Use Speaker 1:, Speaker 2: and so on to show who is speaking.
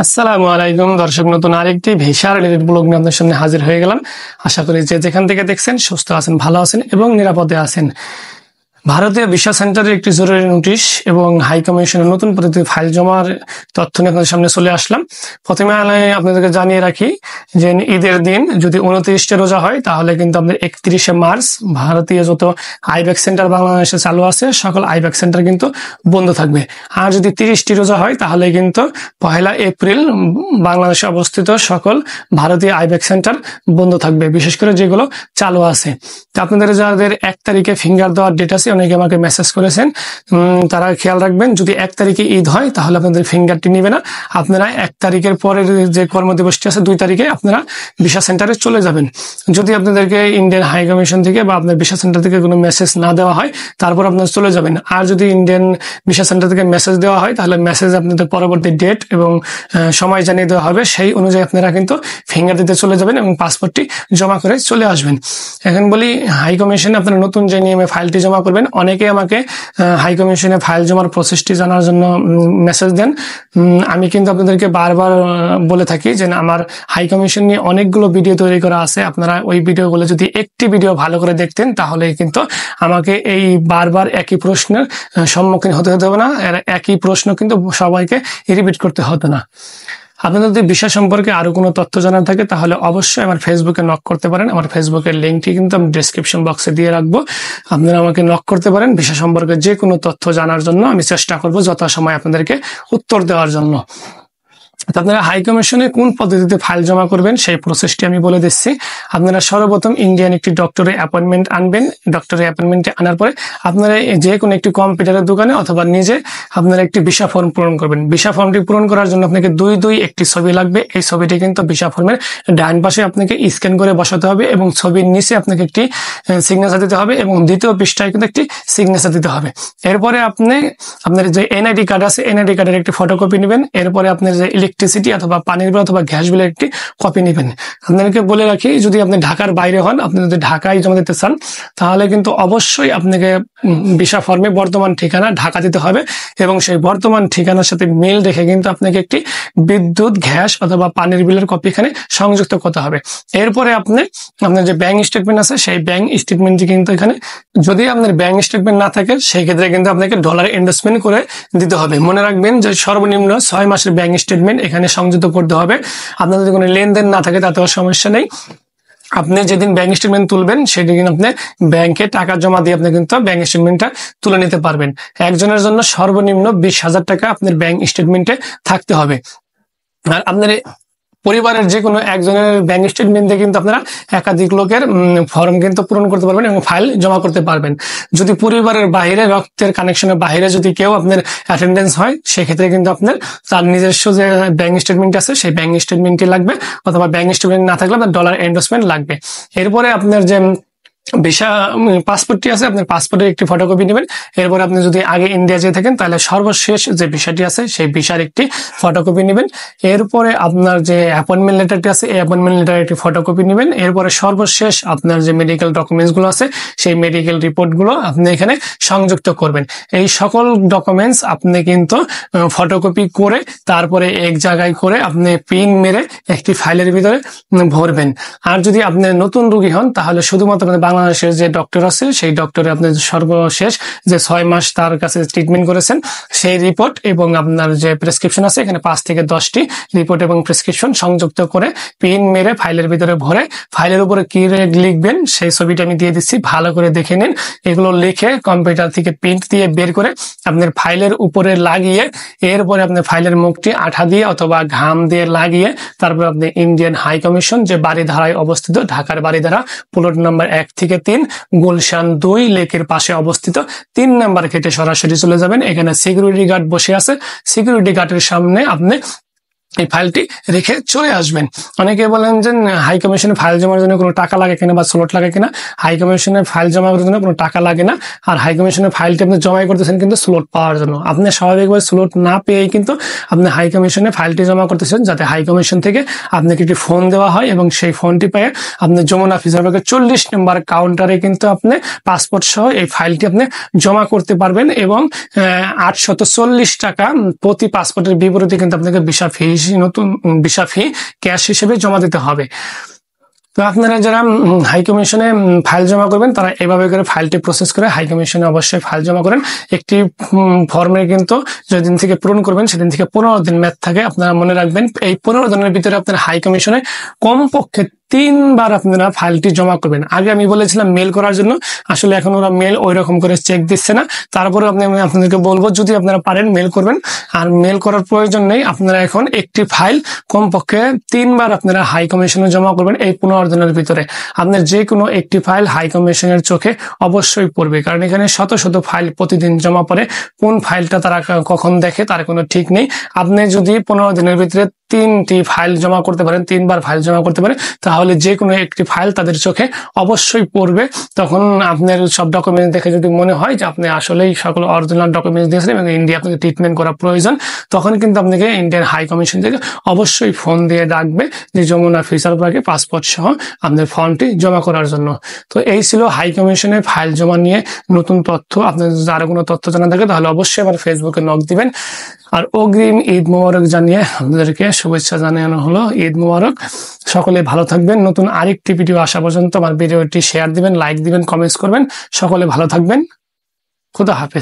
Speaker 1: আসসালামু আলাইকুম দর্শক, নতুন আরেকটি ভিসা রিলেটেড ব্লগ নিয়ে আপনাদের সামনে হাজির হয়ে গেলাম। আশা করি যে যেখান থেকে দেখছেন সুস্থ আছেন, ভালো আছেন এবং নিরাপদে আছেন। ভারতীয় ভিসা সেন্টারের একটি জরুরি নোটিশ এবং হাই কমিশনের নতুন পদ্ধতিতে ফাইল জমার তথ্য নিয়ে আপনাদের সামনে চলে আসলাম। প্রথমে আপনাদেরকে জানিয়ে রাখি যে ঈদের দিন যদি 29টা রোজা হয় তাহলে কিন্তু আপনাদের 31শে মার্চ ভারতীয় যত আইব্যাক সেন্টার বাংলাদেশে চালু আছে সকল আইব্যাক সেন্টার কিন্তু বন্ধ থাকবে। আর যদি 30টি রোজা হয় তাহলে কিন্তু 1 এপ্রিল বাংলাদেশে অবস্থিত সকল ভারতীয় আইব্যাক সেন্টার বন্ধ থাকবে, বিশেষ করে যেগুলো চালু আছে। আপনাদের যাদের 1 তারিখে ফিঙ্গার দেওয়ার ডেট আছে, অনেকে আমাকে মেসেজ করেছেন, তারা খেয়াল রাখবেন যদি 1 তারিখে ঈদ হয় তাহলে আপনাদের ফিঙ্গারটি নিবে না। আপনারা 1 তারিখের পরের যে কর্মদিবসটি আছে 2 তারিখে আপনারা ভিসা সেন্টারে চলে যাবেন। যদি আপনাদেরকে ইন্ডিয়ান হাই কমিশন থেকে বা আপনার ভিসা সেন্টার থেকে কোনো মেসেজ না দেওয়া হয় তারপর আপনারা চলে যাবেন। আর যদি ইন্ডিয়ান ভিসা সেন্টার থেকে মেসেজ দেওয়া হয় তাহলে মেসেজ আপনাদের পরবর্তী ডেট এবং সময় জানিয়ে দেওয়া হবে, সেই অনুযায়ী আপনারা কিন্তু ফিঙ্গার দিতে চলে যাবেন এবং পাসপোর্টটি জমা করে চলে আসবেন। এখন বলি হাই কমিশনে আপনারা নতুন যে নিয়মে ফাইলটি জমা করবেন। অনেকে আমাকে হাই কমিশনে ফাইল জমার প্রসেসটি জানার জন্য মেসেজ দেন। আমি কিন্তু আপনাদেরকে বারবার বলে থাকি যে আমার হাই কমিশন নিয়ে অনেকগুলো ভিডিও তৈরি করা আছে। আপনারা ওই ভিডিওগুলো যদি একটি ভিডিও ভালো করে দেখতেন তাহলে কিন্তু আমাকে এই বারবার একই প্রশ্নের সম্মুখীন হতে হবে না, একই প্রশ্ন কিন্তু সবাইকে রিপিট করতে হতো না। আপনাদের যদি ভিসা সম্পর্কে আরো কোনো তথ্য জানার থাকে তাহলে অবশ্যই আমার ফেসবুকে নক করতে পারেন। আমার ফেসবুকের লিঙ্কটি কিন্তু আমি ডেসক্রিপশন বক্সে দিয়ে রাখবো। আপনারা আমাকে নক করতে পারেন ভিসা সম্পর্কে যে কোনো তথ্য জানার জন্য। আমি চেষ্টা করবো যথাসময়ে আপনাদেরকে উত্তর দেওয়ার জন্য। আপনারা হাই কমিশনে কোন পদ্ধতিতে ফাইল জমা করবেন সেই প্রসেসটি আমি বলে দিচ্ছি। আপনারা সর্বপ্রথম ইন্ডিয়ান একটি ডক্টরের অ্যাপয়েন্টমেন্ট আনবেন। ডক্টরের অ্যাপয়েন্টমেন্টে আনার পরে আপনারা যে কোনো একটি কম্পিউটারের দোকানে অথবা নিজে আপনারা একটি ভিসা ফর্ম পূরণ করবেন। ভিসা ফর্মটি পূরণ করার জন্য আপনাকে দুই একটি ছবি লাগবে। এই ছবিটি কিন্তু ভিসা ফর্মের ডান পাশে আপনাকে স্ক্যান করে বসাতে হবে এবং ছবির নিচে আপনাকে একটি সিগনেচার দিতে হবে এবং দ্বিতীয় পৃষ্ঠায় কিন্তু একটি সিগনেচার দিতে হবে। এরপরে আপনার যে এনআইডি কার্ড আছে এনআইডি কার্ডের একটি ফটোকপি নেবেন। এরপরে আপনার যে ইলেকট্রিসিটি অথবা পানির বিল অথবা গ্যাস বিলের একটি কপি নেবেন। আপনাদেরকে বলে রাখি যদি আপনি ঢাকার বাইরে হন, আপনি যদি ঢাকায় জমা দিতে চান তাহলে কিন্তু অবশ্যই আপনাকে ভিসা ফর্মে বর্তমান ঠিকানা ঢাকা দিতে হবে এবং সেই বর্তমান ঠিকানার সাথে মিল রেখে কিন্তু আপনাকে একটি বিদ্যুৎ গ্যাস অথবা পানির বিলের কপি এখানে সংযুক্ত করতে হবে। এরপরে আপনার যে ব্যাংক স্টেটমেন্ট আছে সেই ব্যাংক স্টেটমেন্টটি কিন্তু এখানে যদি আপনার ব্যাংক স্টেটমেন্ট না থাকে সেই ক্ষেত্রে কিন্তু আপনাকে ডলার ইনভেস্টমেন্ট করে দিতে হবে। মনে রাখবেন যে সর্বনিম্ন 6 মাসের ব্যাংক স্টেটমেন্ট এখানে সংযুক্ত করতে হবে। আপনার যদি কোনো লেনদেন না থাকে তাতেও সমস্যা নেই। আপনি যেদিন ব্যাংক স্টেটমেন্ট তুলবেন সেদিন আপনি ব্যাংকে টাকা জমা দিয়ে আপনি কিন্তু ব্যাংক স্টেটমেন্টটা তুলে নিতে পারবেন। একজনের জন্য সর্বনিম্ন 20,000 টাকা আপনার ব্যাংক স্টেটমেন্টে থাকতে হবে। আর আপনার পরিবারের যে কোনো একজনের ব্যাংক স্টেটমেন্ট দিয়ে কিন্তু আপনারা একাধিক লোকের ফর্ম কিন্তু পূরণ করতে পারবেন এবং ফাইল জমা করতে পারবেন। যদি পরিবারের বাইরে রক্তের কানেকশনের বাইরে যদি কেউ আপনার অ্যাটেন্ডেন্স হয় সেক্ষেত্রে কিন্তু আপনার তার নিজস্ব যে ব্যাংক স্টেটমেন্ট আছে সেই ব্যাংক স্টেটমেন্টটি লাগবে অথবা ব্যাংক স্টেটমেন্ট না থাকলে আপনার ডলার এন্ডোর্সমেন্ট লাগবে। এরপরে আপনার যে ভিসা পাসপোর্টটি আছে আপনার পাসপোর্টের একটি ফটোকপি নেবেন। এরপর আপনি যদি আগে ইন্ডিয়া যেয়ে থাকেন তাহলে সর্বশেষ যে ভিসাটি আছে সেই ভিসার একটি ফটোকপি নেবেন। এরপরে আপনার যে অ্যাপয়েন্টমেন্ট লেটারটি আছে এই অ্যাপয়েন্টমেন্ট লেটার একটি ফটোকপি নেবেন। এরপরে সর্বশেষ আপনার যে মেডিকেল ডকুমেন্টস গুলো আছে সেই মেডিকেল রিপোর্ট গুলো আপনি এখানে সংযুক্ত করবেন। এই সকল ডকুমেন্টস আপনি কিন্তু ফটোকপি করে তারপরে এক জায়গায় করে আপনি পিন মেরে একটি ফাইলের ভিতরে ভরবেন। আর যদি আপনি নতুন রোগী হন তাহলে শুধুমাত্র বাংলাদেশের যে ডক্টর আছে সেই ডক্টরে আপনি সর্বশেষ যে 6 মাস তার কাছে ট্রিটমেন্ট করেছেন সেই রিপোর্ট এবং আপনার যে প্রেসক্রিপশন আছে এখানে 5 থেকে 10টি রিপোর্ট এবং প্রেসক্রিপশন সংযুক্ত করে পিন মেরে ফাইলের ভিতরে ভরে ফাইলের উপরে কি লিখবেন সেই ছবিটা আমি দিয়ে দিচ্ছি, ভালো করে দেখে নিন। এগুলো লিখে কম্পিউটার থেকে প্রিন্ট দিয়ে বের করে আপনার ফাইলের উপরে লাগিয়ে এরপরে আপনার ফাইলের মুখটি আঠা দিয়ে অথবা ঘাম দিয়ে লাগিয়ে তারপর আপনি ইন্ডিয়ান হাই কমিশন যে বাড়িধারায় অবস্থিত ঢাকার বাড়িধারা প্লট নাম্বার 1 থেকে 3 গুলশান 2 লেকের পাশে অবস্থিত 3 নাম্বার গেটে সরাসরি চলে যাবেন। এখানে সিকিউরিটি গার্ড বসে আছে, সিকিউরিটি গার্ডের সামনে আপনি এই ফাইলটি রেখে চলে আসবেন। অনেকে বলেন যে হাই কমিশনে ফাইল জমার জন্য কোনো টাকা লাগে কিনা বা স্লট লাগে কিনা। হাই কমিশনে ফাইল জমা করার জন্য কোনো টাকা লাগে না। আর হাই কমিশনের ফাইলটি আপনি জমাই করতেছেন কিন্তু স্লট পাওয়ার জন্য। আপনি স্বাভাবিকভাবে স্লট না পেয়েই কিন্তু আপনি হাই কমিশনে ফাইলটি জমা করতেছেন যাতে হাই কমিশন থেকে আপনাকে একটি ফোন দেওয়া হয় এবং সেই ফোনটি পেয়ে আপনি যমুনা ভিসা বিভাগের 40 নম্বর কাউন্টারে কিন্তু আপনি পাসপোর্ট সহ এই ফাইলটি আপনি জমা করতে পারবেন এবং 840 টাকা প্রতি পাসপোর্টের বিপরীতে কিন্তু আপনাকে ভিসা ফি নতুন ভিসা ফি ক্যাশ হিসেবে জমা দিতে হবে। তো আপনারা যারা হাই কমিশনে ফাইল জমা করবেন তারা এভাবে করে ফাইলটি প্রসেস করে হাই কমিশনে অবশ্যই ফাইল জমা করেন। একটি ফর্মে কিন্তু যেদিন থেকে পূরণ করবেন সেদিন থেকে 15 দিন মেয়াদ থাকে। আপনারা মনে রাখবেন এই 15 দিনের ভিতরে আপনার হাই কমিশনে কমপক্ষে 3 বার আপনারা ফাইলটি জমা করবেন। আগে আমি বলেছিলাম মেল করার জন্য, আসলে এখন ওরা মেল ওই রকম করে চেক দিচ্ছে না। তারপরে আমি আপনাদেরকে বলবো যদি আপনারা পারেন মেল করবেন, আর মেল করার প্রয়োজন নেই। আপনারা এখন একটি ফাইল কমপক্ষে 3 বার আপনারা হাই কমিশনে জমা করবেন এই 15 দিনের ভিতরে। আপনার যে কোনো একটি ফাইল হাই কমিশনের চোখে অবশ্যই পড়বে, কারণ এখানে শত শত ফাইল প্রতিদিন জমা পড়ে। কোন ফাইলটা তারা কখন দেখে তার কোনো ঠিক নেই। আপনি যদি 15 দিনের ভিতরে 3টি ফাইল জমা করতে পারেন, 3 বার ফাইল জমা করতে পারেন, তাহলে যে কোনো একটি ফাইল তাদের চোখে অবশ্যই পড়বে। তখন আপনার সব ডকুমেন্ট দেখে যদি মনে হয় যে আপনি আসলেই সকল অরিজিনাল ডকুমেন্ট দিয়েছেন এবং ইন্ডিয়া আপনাকে ট্রিটমেন্ট করা প্রয়োজন, তখন কিন্তু আপনাকে ইন্ডিয়ান হাই কমিশন থেকে অবশ্যই ফোন দিয়ে ডাকবে যে যমুনা ফিচার পার্কে পাসপোর্ট সহ আপনার ফর্মটি জমা করার জন্য। তো এই ছিল হাই কমিশনের ফাইল জমা নিয়ে নতুন তথ্য। আপনার যদি আরো কোনো তথ্য জানা থাকে তাহলে অবশ্যই আমার ফেসবুকে নক দিবেন। আর অগ্রিম ঈদ মোবারক জানিয়ে আপনাদেরকে শুভেচ্ছা জানানো হলো। ঈদ মোবারক, সকলে ভালো থাকবেন। নতুন আরেকটি ভিডিও আসা পর্যন্ত আমার ভিডিওটি শেয়ার দিবেন, লাইক দিবেন, কমেন্টস করবেন। সকলে ভালো থাকবেন। খুদা হাফেজ।